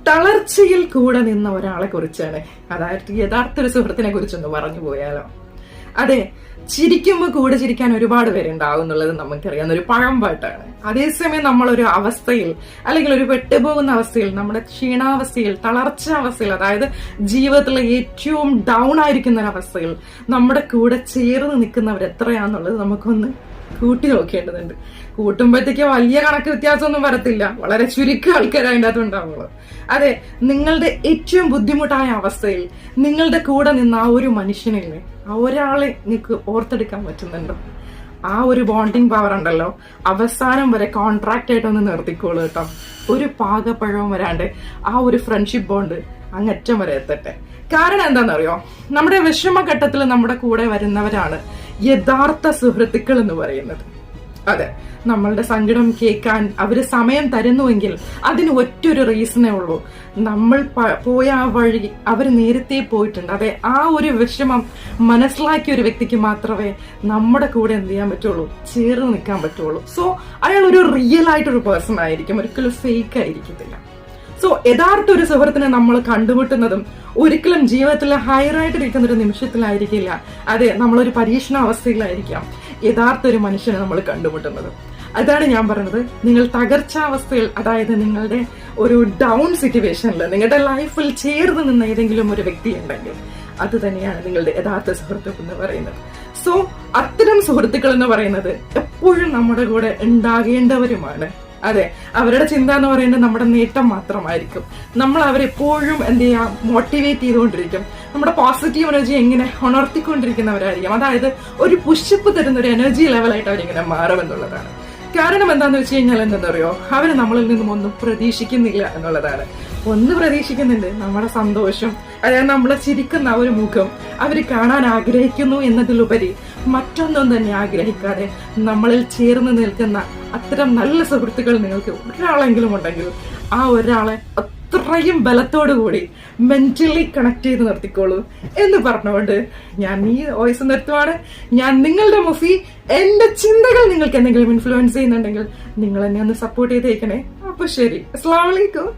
തളർച്ചയിൽ കൂടെ നിന്ന ഒരാളെ കുറിച്ചാണ്, അതായത് യഥാർത്ഥ ഒരു സുഹൃത്തിനെ കുറിച്ചൊന്ന് പറഞ്ഞു പോയാലോ. അതെ, ചിരിക്കുമ്പോൾ കൂടെ ചിരിക്കാൻ ഒരുപാട് പേരുണ്ടാവും എന്നുള്ളത് നമുക്കറിയാവുന്ന ഒരു പഴംപാട്ടാണ്. അതേസമയം നമ്മളൊരു അവസ്ഥയിൽ അല്ലെങ്കിൽ ഒരു പെട്ടുപോകുന്ന അവസ്ഥയിൽ, നമ്മുടെ ക്ഷീണാവസ്ഥയിൽ, തളർച്ചാവസ്ഥയിൽ, അതായത് ജീവിതത്തിലെ ഏറ്റവും ഡൗൺ ആയിരിക്കുന്ന ഒരവസ്ഥയിൽ നമ്മുടെ കൂടെ ചേർന്ന് നിൽക്കുന്നവർ എത്രയാന്നുള്ളത് നമുക്കൊന്ന് കൂട്ടി നോക്കേണ്ടതുണ്ട്. കൂട്ടുമ്പോഴത്തേക്ക് വലിയ കണക്ക് വ്യത്യാസമൊന്നും വരത്തില്ല, വളരെ ചുരുക്കം ആൾക്കാർ അതിൻ്റെ അകത്ത് ഉണ്ടാവുള്ളൂ. അതെ, നിങ്ങളുടെ ഏറ്റവും ബുദ്ധിമുട്ടായ അവസ്ഥയിൽ നിങ്ങളുടെ കൂടെ നിന്ന ആ ഒരു മനുഷ്യനില്ലേ, ആ ഒരാളെ നിങ്ങൾക്ക് ഓർത്തെടുക്കാൻ പറ്റുന്നുണ്ടോ? ആ ഒരു ബോണ്ടിങ് പവർ ഉണ്ടല്ലോ, അവസാനം വരെ കോൺട്രാക്ട് ആയിട്ടൊന്ന് നിർത്തിക്കോളൂ കേട്ടോ. ഒരു പാകപ്പഴവും വരാണ്ട് ആ ഒരു ഫ്രണ്ട്ഷിപ്പ് ബോണ്ട് അങ്ങറ്റം വരെ എത്തട്ടെ. കാരണം എന്താണെന്നറിയോ, നമ്മുടെ വിഷമഘട്ടത്തിൽ നമ്മുടെ കൂടെ വരുന്നവരാണ് യഥാർത്ഥ സുഹൃത്തുക്കൾ എന്ന് പറയുന്നത്. അതെ, നമ്മളുടെ സങ്കടം കേൾക്കാൻ അവര് സമയം തരുന്നുവെങ്കിൽ അതിന് ഒറ്റൊരു റീസണേ ഉള്ളൂ, നമ്മൾ പോയ ആ വഴി അവര് നേരത്തെ പോയിട്ടുണ്ട്. അതെ, ആ ഒരു വിഷമം മനസ്സിലാക്കിയ ഒരു വ്യക്തിക്ക് മാത്രമേ നമ്മുടെ കൂടെ എന്ത് ചെയ്യാൻ പറ്റുള്ളൂ, ചേർന്ന് നിൽക്കാൻ പറ്റുള്ളൂ. സോ അയാൾ ഒരു റിയൽ ആയിട്ടൊരു പേഴ്സൺ ആയിരിക്കും, ഒരിക്കലും ഫേക്ക് ആയിരിക്കത്തില്ല. സോ യഥാർത്ഥ ഒരു സുഹൃത്തിനെ നമ്മൾ കണ്ടുമുട്ടുന്നതും ഒരിക്കലും ജീവിതത്തിൽ ഹയറായിട്ടിരിക്കുന്ന ഒരു നിമിഷത്തിലായിരിക്കില്ല. അതെ, നമ്മളൊരു പരീക്ഷണ അവസ്ഥയിലായിരിക്കാം യഥാർത്ഥ ഒരു മനുഷ്യനെ നമ്മൾ കണ്ടുമുട്ടുന്നത്. അതാണ് ഞാൻ പറഞ്ഞത്, നിങ്ങൾ തകർച്ചാവസ്ഥയിൽ, അതായത് നിങ്ങളുടെ ഒരു ഡൗൺ സിറ്റുവേഷനിൽ നിങ്ങളുടെ ലൈഫിൽ ചേർന്ന് നിന്ന ഏതെങ്കിലും ഒരു വ്യക്തി ഉണ്ടെങ്കിൽ അത് തന്നെയാണ് നിങ്ങളുടെ യഥാർത്ഥ സുഹൃത്ത് എന്ന് പറയുന്നത്. സോ അത്തരം സുഹൃത്തുക്കൾ എന്ന് പറയുന്നത് എപ്പോഴും നമ്മുടെ കൂടെ ഉണ്ടാകേണ്ടവരുമാണ്. അതെ, അവരുടെ ചിന്ത എന്ന് പറയുന്നത് നമ്മുടെ നേട്ടം മാത്രമായിരിക്കും. നമ്മൾ അവരെപ്പോഴും എന്ത് ചെയ്യാം, മോട്ടിവേറ്റ് ചെയ്തുകൊണ്ടിരിക്കും. നമ്മുടെ പോസിറ്റീവ് എനർജി എങ്ങനെ ഉണർത്തിക്കൊണ്ടിരിക്കുന്നവരായിരിക്കും. അതായത് ഒരു പുഷപ്പ് തരുന്ന ഒരു എനർജി ലെവലായിട്ട് അവരിങ്ങനെ മാറുമെന്നുള്ളതാണ്. കാരണം എന്താന്ന് വെച്ച് കഴിഞ്ഞാൽ എന്താണെന്നറിയോ, അവര് നമ്മളിൽ നിന്നും ഒന്നും പ്രതീക്ഷിക്കുന്നില്ല എന്നുള്ളതാണ്. ഒന്ന് പ്രതീക്ഷിക്കുന്നുണ്ട്, നമ്മുടെ സന്തോഷം, അതായത് നമ്മളെ ചിരിക്കുന്ന ഒരു മുഖം അവര് കാണാൻ ആഗ്രഹിക്കുന്നു എന്നതിലുപരി മറ്റൊന്നും തന്നെ ആഗ്രഹിക്കാതെ നമ്മളിൽ ചേർന്ന് നിൽക്കുന്ന അത്തരം നല്ല സുഹൃത്തുക്കൾ നിങ്ങൾക്ക് ഒരാളെങ്കിലും ഉണ്ടെങ്കിൽ ആ ഒരാളെ അത്രയും ബലത്തോടു കൂടി മെന്റലി കണക്ട് ചെയ്ത് നിർത്തിക്കോളൂ എന്ന് പറഞ്ഞുകൊണ്ട് ഞാൻ ഈ വോയിസ് നിർത്തുവാണ്. ഞാൻ നിങ്ങളുടെ മുഫി. എന്റെ ചിന്തകൾ നിങ്ങൾക്ക് എന്തെങ്കിലും ഇൻഫ്ലുവൻസ് ചെയ്യുന്നുണ്ടെങ്കിൽ നിങ്ങൾ എന്നെ ഒന്ന് സപ്പോർട്ട് ചെയ്തേക്കണേ. അപ്പൊ ശരി, അസ്സലാമു അലൈക്കും.